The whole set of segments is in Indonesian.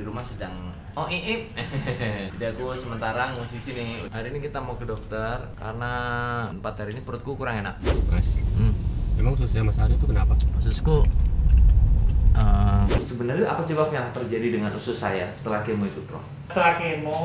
di rumah sedang jadi aku sementara musisi nih. Hari ini kita mau ke dokter karena 4 hari ini perutku kurang enak. Mas, emang ususnya Mas Ari itu kenapa? Ususku sebenarnya apa sih Bang yang terjadi dengan usus saya setelah kemo itu, Bro? Setelah kemo,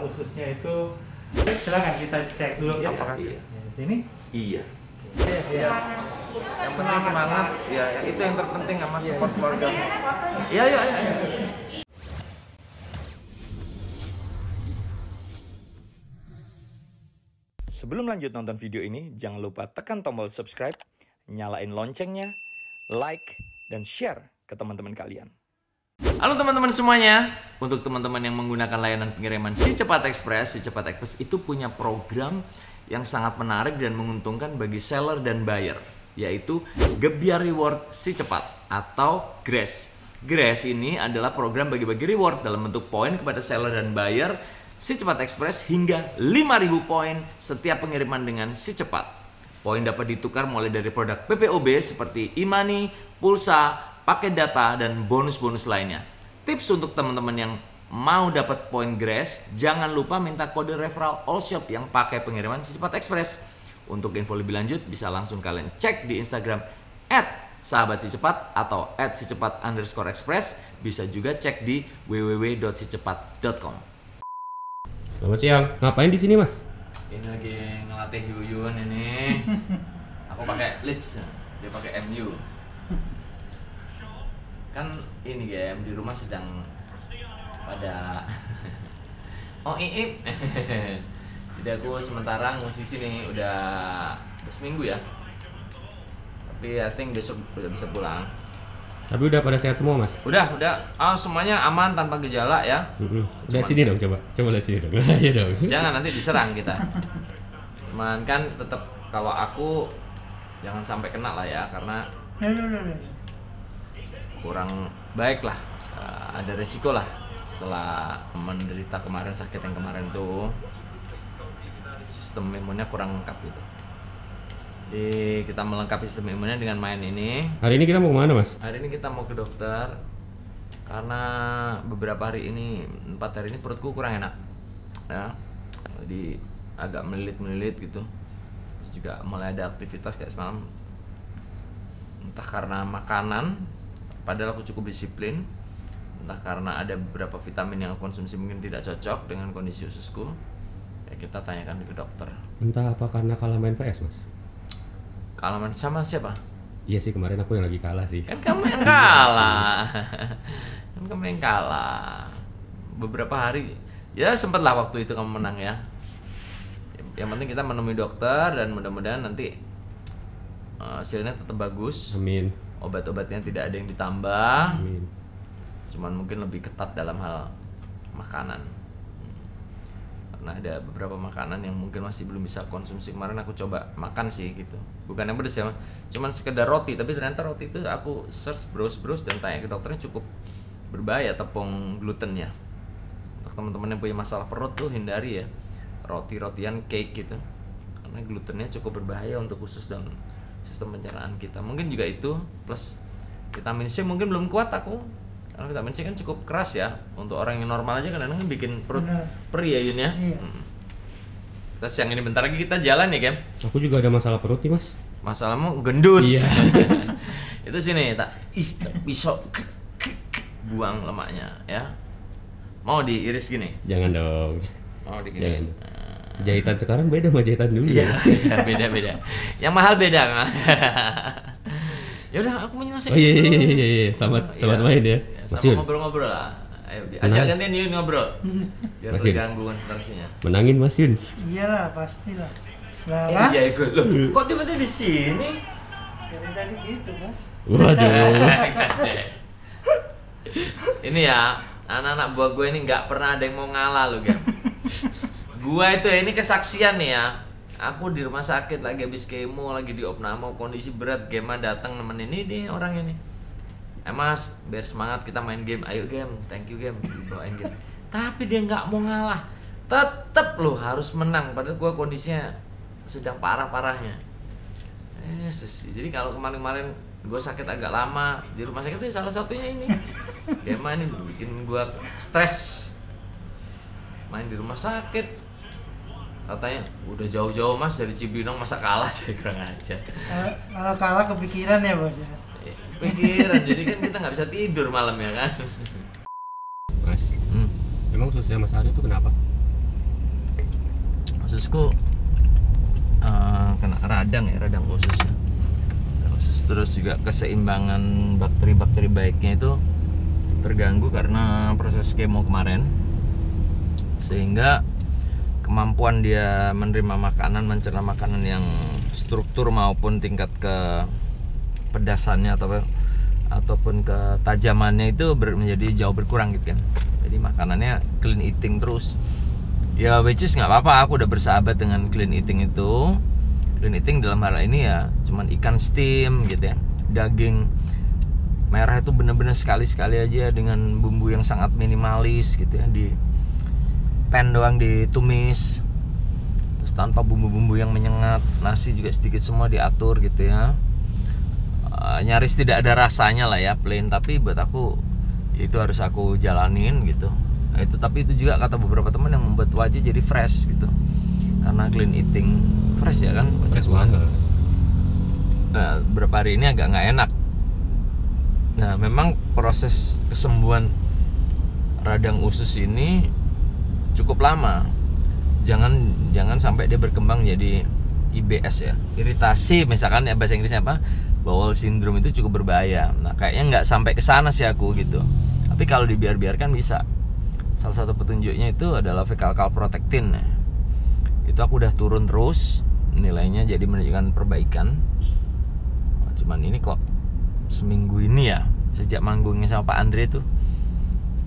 ususnya itu silakan kita cek dulu Iya, apakah iya. di sini. Iya. Iya. Yang penting semangat, ya itu yang terpenting sama support keluarga. Iya, iya, iya. Sebelum lanjut nonton video ini, jangan lupa tekan tombol subscribe, nyalain loncengnya, like, dan share ke teman-teman kalian. Halo teman-teman semuanya. Untuk teman-teman yang menggunakan layanan pengiriman Si Cepat Express, Si Cepat Express itu punya program yang sangat menarik dan menguntungkan bagi seller dan buyer, yaitu Gebiar Reward Si Cepat atau GRACE. GRACE ini adalah program bagi-bagi reward dalam bentuk poin kepada seller dan buyer Si Cepat Express hingga 5.000 poin setiap pengiriman dengan Si Cepat. Poin dapat ditukar mulai dari produk PPOB seperti e-money, pulsa, paket data, dan bonus-bonus lainnya. Tips untuk teman-teman yang mau dapat poin GRACE, jangan lupa minta kode referral all shop yang pakai pengiriman Si Cepat Express. Untuk info lebih lanjut bisa langsung kalian cek di Instagram @sahabatsicepat atau @sicepat_express. Bisa juga cek di www.sicepat.com. Selamat siang. Ngapain di sini, Mas? Ini lagi ngelatih Yuyun ini. Aku pakai Leeds, dia pakai MU. Kan ini game di rumah sedang pada jadi aku sementara musisi nih udah seminggu ya. Tapi I think besok udah bisa pulang. Tapi udah pada sehat semua, Mas? Udah, semuanya aman tanpa gejala ya. Lihat sini dong, coba lihat sini dong. Ayo dong. Jangan nanti diserang kita. Cuman kan tetap kalau aku jangan sampai kena lah ya, karena kurang baik lah. Ada resiko lah setelah menderita kemarin sakit yang kemarin tuh, sistem imunnya kurang lengkap gitu. Jadi kita melengkapi sistem imunnya dengan main ini. Hari ini kita mau kemana, Mas? Hari ini kita mau ke dokter karena beberapa hari ini, 4 hari ini perutku kurang enak ya, jadi agak melilit gitu. Terus juga mulai ada aktivitas kayak semalam, entah karena makanan, padahal aku cukup disiplin, entah karena ada beberapa vitamin yang aku konsumsi mungkin tidak cocok dengan kondisi ususku. Ya kita tanyakan ke dokter. Entah apa karena kalah main PS, Mas? Kalau sama siapa? Iya sih, kemarin aku yang lagi kalah sih. Kan kamu yang kalah. Kan kamu yang kalah. Beberapa hari, ya sempatlah waktu itu kamu menang ya. Yang penting kita menemui dokter dan mudah-mudahan nanti hasilnya tetap bagus. Amin. Obat-obatnya tidak ada yang ditambah. Amin. Cuman mungkin lebih ketat dalam hal makanan. Karena ada beberapa makanan yang mungkin masih belum bisa konsumsi. Kemarin aku coba makan sih gitu, bukan yang pedes ya, cuman sekedar roti. Tapi ternyata roti itu aku search browse dan tanya ke dokternya cukup berbahaya tepung glutennya. Untuk teman-teman yang punya masalah perut tuh hindari ya roti-rotian cake gitu, karena glutennya cukup berbahaya untuk usus dan sistem pencernaan kita. Mungkin juga itu, plus vitamin C mungkin belum kuat aku, karena vitamin C kan cukup keras ya. Untuk orang yang normal aja kadang-kadang bikin perut perih ya Yun ya. Iya. Terus yang ini bentar lagi kita jalan ya Kem. Aku juga ada masalah perut nih, Mas. Masalahmu gendut. Iya. Itu sini tak pisau buang lemaknya ya. Mau diiris gini? Jangan dong. Mau digini. Jangan. Jahitan sekarang beda sama jahitan dulu. Iya, beda. Yang mahal beda kan. Ya udah, aku menyelesaikan. Oh iya. Selamat main ya. Mas Sama Yun, ngobrol-ngobrol lah. Ayo, ajak gantian Yun ngobrol. Biar Mas Yun. terganggu konsentrasinya. menangin Mas Yun. Iyalah, pastilah. Lah, Iya ikut loh. Kok tiba-tiba di sini? dari tadi gitu, Mas. Waduh. Ini ya, anak-anak buah gue ini nggak pernah ada yang mau ngalah loh, Gem. Gua itu ya, ini kesaksian nih ya. Aku di rumah sakit lagi habis kemo, lagi di opname, kondisi berat. Gema datang nemenin ini orang ini. Mas, biar semangat kita main game. Ayo Gem, thank you Gem, dibawain game. Tapi dia nggak mau ngalah. Tetep lo harus menang. Padahal gua kondisinya sedang parah-parahnya. Yesus. Jadi kalau kemarin-kemarin gue sakit agak lama di rumah sakit itu salah satunya ini. Gema ini bikin gua stres. Main di rumah sakit. Katanya udah jauh-jauh mas dari Cibinong, masa kalah saya kurang aja. Kalau kalah kepikiran ya bos ya. Pikiran, jadi kan kita nggak bisa tidur malam ya kan. Mas, emang ususnya Mas Ari itu kenapa? Ususku kena radang ususnya. Usus, terus juga keseimbangan bakteri-bakteri baiknya itu terganggu karena proses kemo kemarin, sehingga kemampuan dia menerima makanan, mencerna makanan yang struktur maupun tingkat kepedasannya ataupun ketajamannya itu menjadi jauh berkurang gitu kan. Jadi makanannya clean eating terus. Ya which is nggak apa-apa, aku udah bersahabat dengan clean eating itu. Clean eating dalam hal ini ya cuman ikan steam gitu ya. Daging merah itu bener-bener sekali-sekali aja dengan bumbu yang sangat minimalis gitu ya, di pan doang ditumis, terus tanpa bumbu-bumbu yang menyengat. Nasi juga sedikit semua diatur gitu ya, nyaris tidak ada rasanya lah ya, plain. Tapi buat aku itu harus aku jalanin gitu. Nah, itu tapi itu juga kata beberapa teman yang membuat wajah jadi fresh gitu, karena clean eating. Fresh ya kan, Fresh banget. Nah, beberapa hari ini agak nggak enak. Nah memang proses kesembuhan radang usus ini cukup lama. Jangan sampai dia berkembang jadi IBS ya, iritasi misalkan ya, bahasa Inggrisnya apa, bowel syndrome, itu cukup berbahaya. Nah kayaknya nggak sampai ke sana sih aku gitu, tapi kalau dibiarkan bisa. Salah satu petunjuknya itu adalah fecal calprotectin. Itu aku udah turun terus nilainya, jadi menunjukkan perbaikan. Cuman ini kok seminggu ini ya, sejak manggungnya sama Pak Andre tuh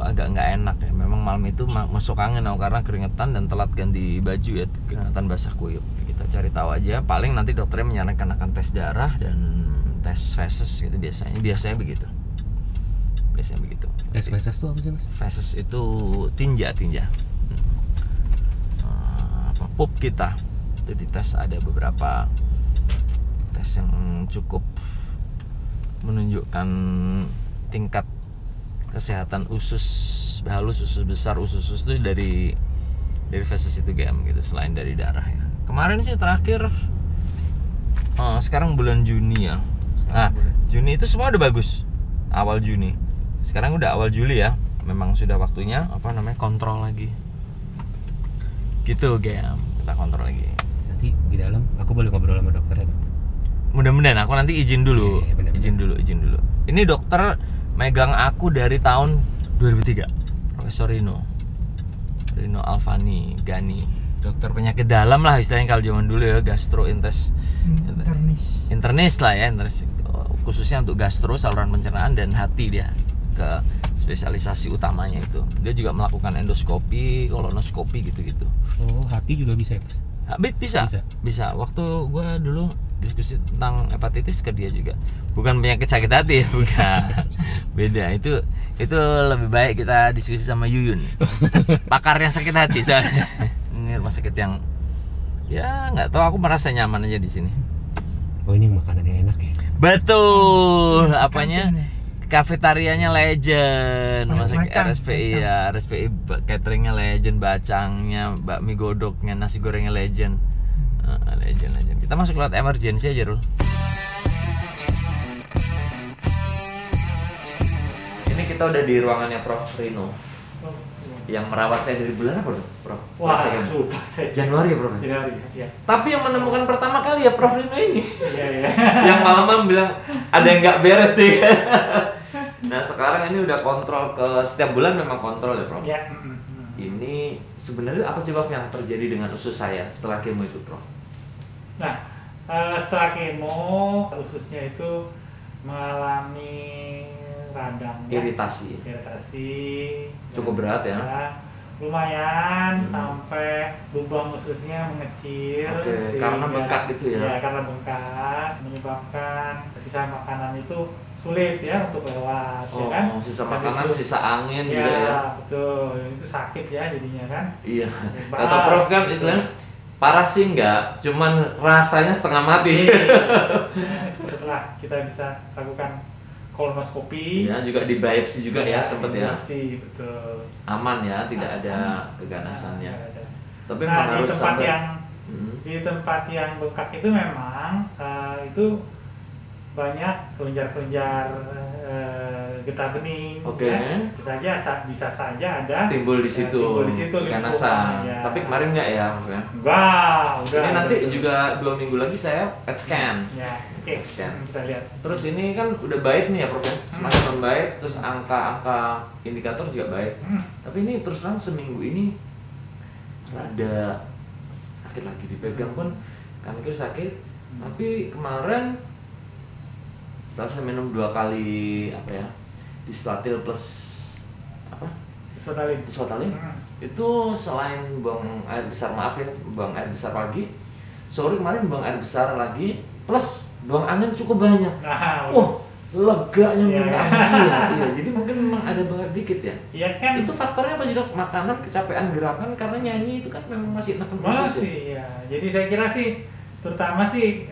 agak nggak enak ya. Memang malam itu masuk angin aku karena keringetan dan telat ganti baju ya, keringetan basah kuyup. Kita cari tahu aja, paling nanti dokternya menyarankan akan tes darah dan tes feses gitu, biasanya begitu. Tes feses tuh apa sih Mas? Feses itu tinja pup kita itu dites. Ada beberapa tes yang cukup menunjukkan tingkat kesehatan usus halus, usus besar, usus itu dari feses itu gitu, selain dari darah ya. Kemarin sih terakhir sekarang bulan Juni ya. Nah Juni itu semua udah bagus, awal Juni. Sekarang udah awal Juli ya, memang sudah waktunya kontrol lagi gitu kita kontrol lagi. Nanti di dalam aku boleh ngobrol sama dokter ya? Mudah-mudahan, aku nanti izin dulu. Iya, bener. Izin dulu. Ini dokter megang aku dari tahun 2003. Profesor Rino Alfani Gani. Dokter penyakit dalam lah istilahnya kalau zaman dulu ya, internis lah ya, khususnya untuk gastro, saluran pencernaan dan hati. Dia ke spesialisasi utamanya itu. Dia juga melakukan endoskopi, kolonoskopi gitu-gitu. Oh, hati juga bisa ya Mas? Bisa. Waktu gua dulu diskusi tentang hepatitis ke dia juga. Bukan penyakit sakit hati ya, bukan. Beda. Itu lebih baik kita diskusi sama Yuyun. Pakarnya sakit hati soalnya. Ini rumah sakit yang ya nggak tahu, aku merasa nyaman aja di sini. Oh, ini makanan yang enak ya? Betul. Apanya? Kafetarianya legend, masak RSPI ya, RSPI cateringnya legend, bacangnya, bakmi godoknya, nasi gorengnya legend. Legend. Kita masuk lewat emergency aja, Rul. Ini kita udah di ruangannya Prof Rino, yang merawat saya dari bulan apa, Prof? Wah, lupa saya. Januari ya, Prof? Januari, ya. Tapi yang menemukan pertama kali ya Prof Rino ini. Iya. Yang malam-malam bilang ada yang nggak beres nih. Nah sekarang ini udah kontrol setiap bulan, memang kontrol ya Prof? Ya. Ini sebenarnya apa sih Prof yang terjadi dengan usus saya setelah kemo itu Prof? Nah, setelah kemo ususnya itu mengalami radang ya? Iritasi cukup berat ya? Lumayan, sampai lubang ususnya mengecil. Oke, karena bengkak gitu ya? Ya, karena bengkak menyebabkan sisa makanan itu sulit ya untuk lewat. Ya kan? Sisa makanan, sisa angin ya, juga ya? Betul, itu sakit ya jadinya kan. Iya, kata Prof kan istilahnya parah sih enggak, cuman rasanya setengah mati. Setelah kita bisa lakukan kolonoskopi. Ya, juga di biopsi juga ya sempet ya. Biopsi, betul. Aman ya, tidak ada keganasannya. Nggak ada. Tapi Nah, memang di harus tempat sabar. yang di tempat yang bengkak itu memang itu banyak kelenjar-kelenjar getah bening. Oke. Ya. Bisa saja ada timbul di situ, timbul di situ keganasan. ya. Tapi kemarin nggak ya maksudnya? Enggak, udah. Ini nanti udah. juga 2 minggu lagi saya PET scan. Ya, oke. Scan. Kita lihat. Terus ini kan udah baik nih ya Prof ya, semakin membaik, terus angka-angka indikator juga baik. Tapi ini terus terang seminggu ini rada sakit lagi, dipegang pun kanan kiri sakit. Tapi kemarin setelah saya minum 2 kali apa ya, Displatil plus apa? Displatil itu selain buang air besar, maaf ya, buang air besar pagi, sore kemarin buang air besar lagi, plus buang angin cukup banyak. Nah, Leganya Iya, minta iya. iya, iya. Jadi mungkin memang ada bengkak dikit ya. Iya kan? Itu faktornya apa sih dok? Makanan, kecapean, gerakan, karena nyanyi itu kan memang masih neken posisi. Masih ya. Jadi saya kira sih terutama sih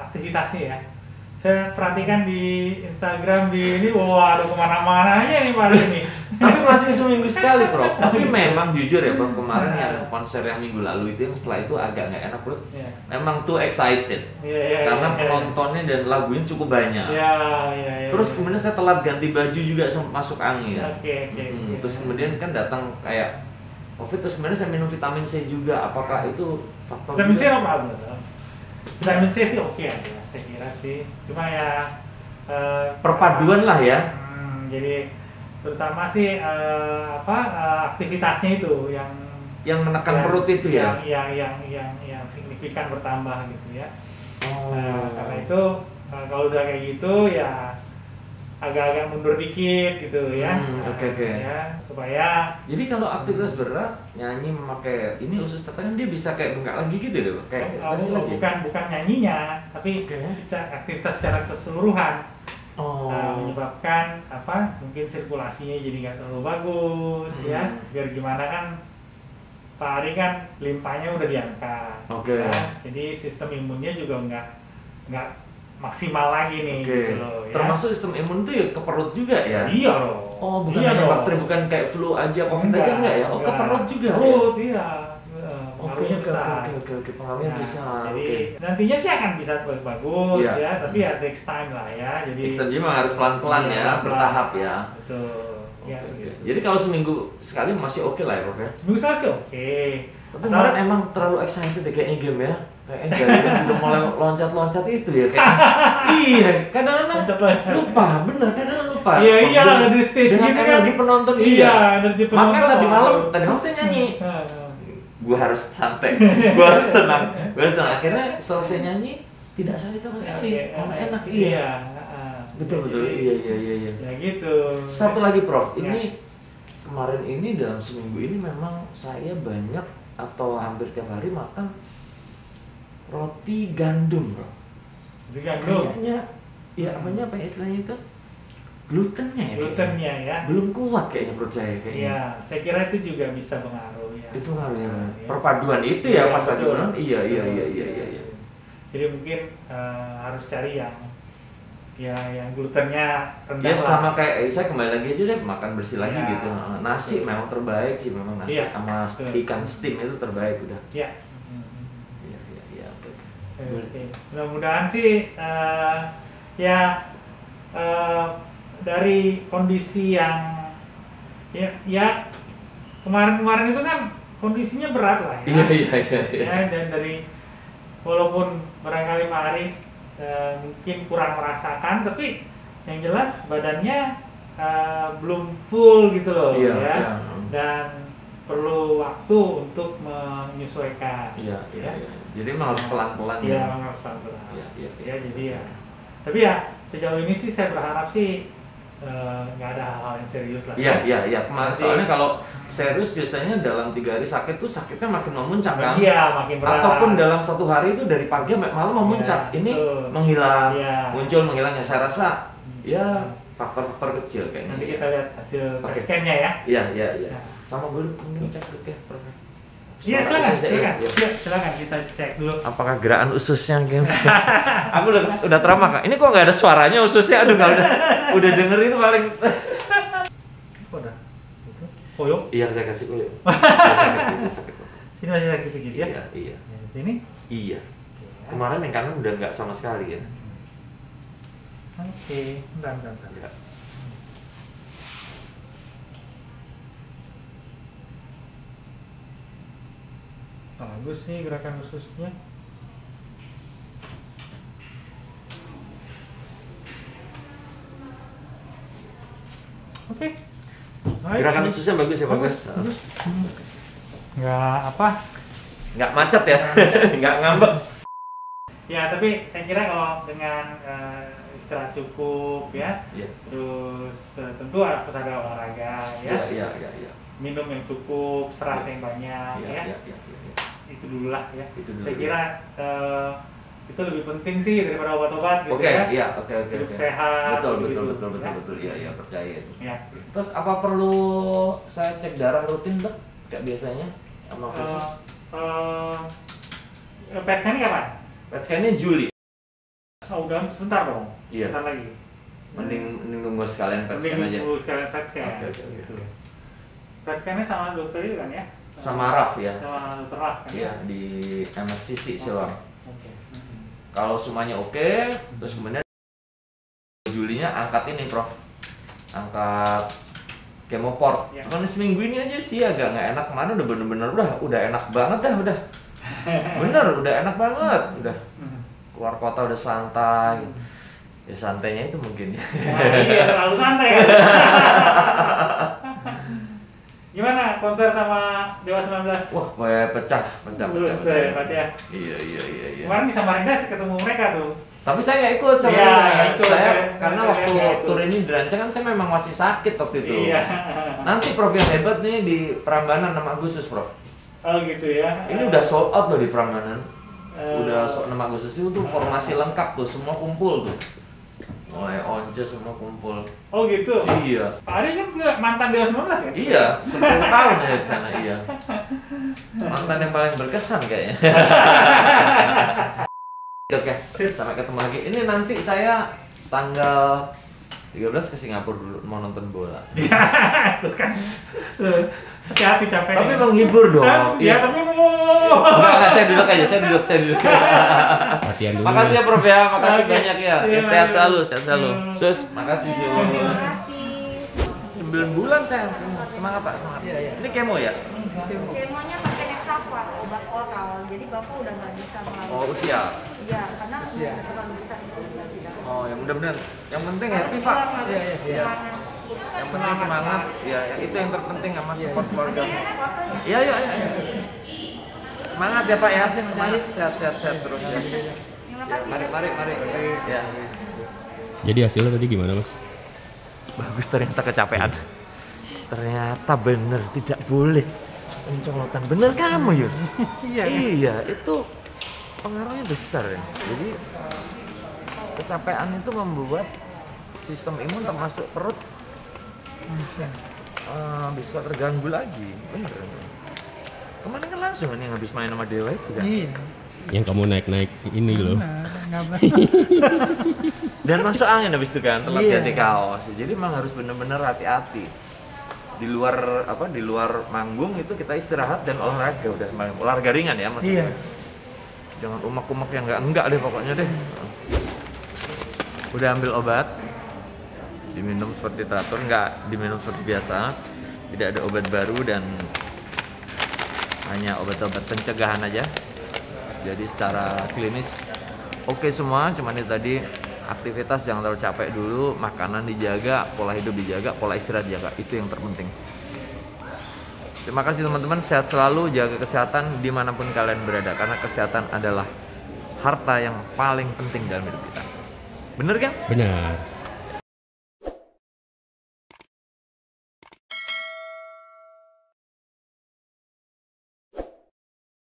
aktivitasnya ya. Saya perhatikan di Instagram di ini, wah ada kemana-mana aja nih Pak ini. Tapi masih seminggu sekali Prof. Tapi memang jujur ya Prof, kemarin yang konser yang minggu lalu itu yang setelah itu agak nggak enak Prof. Ya. Memang too excited. Karena penontonnya dan lagunya cukup banyak. Ya. Terus kemudian saya telat ganti baju juga masuk angin. Oke. Terus kemudian kan datang kayak COVID, terus kemudian saya minum vitamin C juga. Apakah itu faktor? Vitamin C juga? apa? Vitamin C sih oke aja, saya kira sih. Cuma ya Perpaduan lah ya. Jadi terutama sih aktivitasnya itu yang menekan perut itu ya. Yang signifikan bertambah gitu ya. Oh. Karena itu kalau udah kayak gitu ya agak-agak mundur dikit gitu ya. Oke. Ya, supaya Jadi kalau aktivitas berat, nyanyi memakai ini usus tata kan dia bisa kayak bengkak lagi gitu deh, kayak lagi. bukan nyanyinya, tapi aktivitas secara keseluruhan. Menyebabkan mungkin sirkulasinya jadi nggak terlalu bagus ya, biar gimana kan Pak Ari kan limpanya udah diangkat, ya. Jadi sistem imunnya juga nggak maksimal lagi nih gitu loh, ya. Termasuk sistem imun tuh ya ke perut juga ya? Iya loh. Oh bukan iya hanya dong. bakteri, bukan kayak flu aja, covid aja enggak ya? Oh ke perut juga perut, ya? Iya. Pengaruhnya besar. Oke, pengaruhnya besar. Jadi nantinya sih akan bisa bagus Iya. ya, tapi ya takes time lah ya. Jadi memang harus pelan-pelan ya, bertahap ya. Betul. Ya, Oke. gitu. Jadi kalau seminggu sekali masih oke lah ya Prof ya? Seminggu sekali sih oke. Tapi kemarin emang terlalu excited ya kayaknya game ya. Kayaknya jarinya udah mulai loncat-loncat itu ya kayak. Iya, kadang-kadang Loncat-loncat. lupa, bener kadang-kadang lupa. Iya, iyalah ada di stage dengan gitu kan. energi penonton Iya, energi penonton. Makanya tadi malam saya nyanyi. Gua harus santai, gua harus tenang. Akhirnya selesai nyanyi tidak sakit sama sekali, malah enak. Iya. Betul. Jadi, Iya. Ya gitu. Satu lagi Prof, Ya. ini kemarin ini dalam seminggu ini memang saya banyak atau hampir tiap hari makan roti gandum Prof. Kayaknya ya apa istilahnya itu? Glutennya ya? Glutennya ya. Belum kuat kayaknya perut saya kayaknya. Iya, saya kira itu juga bisa pengaruh ya. Itu ngaruhnya Ya. perpaduan itu ya Iya, pas tadi betul. bilang. Iya. Betul. Jadi mungkin harus cari yang glutennya rendah Ya lah. sama kayak saya kembali lagi aja deh makan bersih lagi Ya. gitu. Nasi memang terbaik sih memang nasi Iya, sama betul. ikan steam itu terbaik udah. Ya. Iya. Oke. Mudah-mudahan sih dari kondisi yang ya kemarin itu kan kondisinya berat lah ya. Iya. Ya, dan dari walaupun barangkali Pak Ari mungkin kurang merasakan, tapi yang jelas badannya belum full gitu loh Iya. dan perlu waktu untuk menyesuaikan. Iya. Jadi memang harus pelan-pelan Iya, ya. memang harus pelan-pelan. Iya. Ya, jadi ya. Tapi ya sejauh ini sih saya berharap sih nggak ada hal-hal yang serius lah. Iya. Kemarin Nanti- soalnya kalau serius biasanya dalam 3 hari sakit tuh sakitnya makin memuncak kan? Iya, makin berat. Ataupun dalam 1 hari itu dari pagi sampai malam memuncak. Iya, Ini betul. menghilang, Iya. muncul menghilangnya. Saya rasa ya faktor-faktor kecil kayaknya. Nanti kita lihat hasil Oke. scan-nya ya. Iya. Ya. Sama gue mungkin cek dulu ya, Prof. Iya, silakan. Iya. Silakan kita cek dulu. Apakah gerakan ususnya gitu? Aku udah trauma Kak. Ini kok nggak ada suaranya ususnya? Aduh, kalau udah denger itu paling. Udah. Itu. Koyok. Iya, saya kasih kulit. Sakit. Sini masih sakit sedikit ya? Iya. Yang sini? Iya. Kemarin yang kanan udah nggak sama sekali ya. Oke, bentar. Ya. Bagus nih gerakan ususnya. Oke. Baik. Gerakan ususnya bagus ya, bagus. Nggak apa? Nggak macet ya, nggak ngambek. Ya, tapi saya kira kalau dengan istirahat cukup ya, Iya. terus tentu harus ada olahraga ya, Iya. minum yang cukup, serat yang banyak ya. Iya. Itu dulu lah ya. Itu dulu, Saya ya. kira itu lebih penting sih daripada obat-obat gitu Oke, ya. iya, oke. Hidup sehat. Betul, ya. iya, percaya itu. Ya. Terus apa perlu saya cek darah rutin dok? Kayak biasanya sama khusus? PET scan kapan? PET scan-nya Juli. Oh, udah sebentar dong. Iya. Sebentar lagi. Mending nunggu sekalian PET scan aja. Mending sekalian PET scan. Oke. Gitu. PET scan-nya sama dokter itu kan ya? Sama Raf ya. Sama dokter Raf kan? Iya, di MSCC Siloam. Oke. Kalau semuanya oke, terus kemudian Julinya angkat ini Prof. Angkat kemoport. Ya. Cuman seminggu ini aja sih agak nggak enak. Kemarin udah bener-bener udah enak banget dah udah. Bener, udah enak banget. Udah keluar kota udah santai. Ya santainya itu mungkin. Iya, terlalu santai kan? Gimana konser sama Dewa 19? Wah, pecah. Buset, hebat ya. Iya. Kemarin di Samarinda ketemu mereka tuh. Tapi saya nggak ikut sama Iya, mereka. ikut. Karena Saya waktu nggak ikut. tur ini dirancang kan saya memang masih sakit waktu itu. Iya. Nanti Prof yang hebat nih di Prambanan 6 Agustus Prof. Oh gitu ya. Ini udah sold out loh di Prambanan. Eh. Udah 6 Agustus itu tuh formasi lengkap tuh, semua kumpul tuh. Mulai once semua kumpul. Oh gitu. Iya. Pak Ari kan juga mantan Dewa 19 kan? Iya, 10 tahun ya di sana iya. Mantan yang paling berkesan kayaknya. Oke, sampai ketemu lagi. Ini nanti saya tanggal 13 ke Singapura dulu mau nonton bola. Tuh kan. Tuh. Hati-hati capek. Tapi menghibur dong. Ya, tapi mau. Enggak, saya duduk aja, saya duduk. Latihan dulu. Makasih ya Prof ya, makasih Oke. banyak ya. Iya, Sehat iya. selalu. Sus, makasih Sus. Terima kasih. 9 bulan saya. Semangat Pak, semangat. Ini kemo ya? Kemonya pakai Nexavar, obat oral. Jadi Bapak udah nggak bisa melalui. Oh, usia. Iya, karena udah terlalu besar. Oh, ya mudah-mudahan. Yang penting happy Harus Pak. keluar, Iya. semangat. Yang penting semangat. Ya, itu yang terpenting sama support keluarga. Fotonya. Iya. Semangat ya Pak ya. Semangat, sehat terus ya. Terima Ya, kasih. mari. Ya. Jadi hasilnya tadi gimana mas? Bagus, ternyata kecapean. Ternyata bener tidak boleh pencolotan. Bener kamu Yun? Iya, itu pengaruhnya besar ya. Jadi kecapean itu membuat sistem imun termasuk perut bisa terganggu lagi. Bener. Kemarin kan langsung kan yang habis main sama Dewa itu kan. Iya. Yang kamu naik ini loh. Dan masuk angin habis itu kan, telat Iya. ganti kaos. Jadi memang harus bener-bener hati-hati. Di luar manggung itu kita istirahat dan olahraga udah olahraga ringan ya maksudnya. Iya. Jangan umak-umak yang enggak deh pokoknya deh. Udah ambil obat, diminum seperti teratur, enggak diminum seperti biasa. Tidak ada obat baru dan hanya obat-obat pencegahan aja. Jadi secara klinis oke semua, cuman itu tadi aktivitas jangan terlalu capek dulu, makanan dijaga, pola hidup dijaga, pola istirahat dijaga, itu yang terpenting. Terima kasih teman-teman, sehat selalu, jaga kesehatan dimanapun kalian berada, karena kesehatan adalah harta yang paling penting dalam hidup kita. Bener kan? Benar.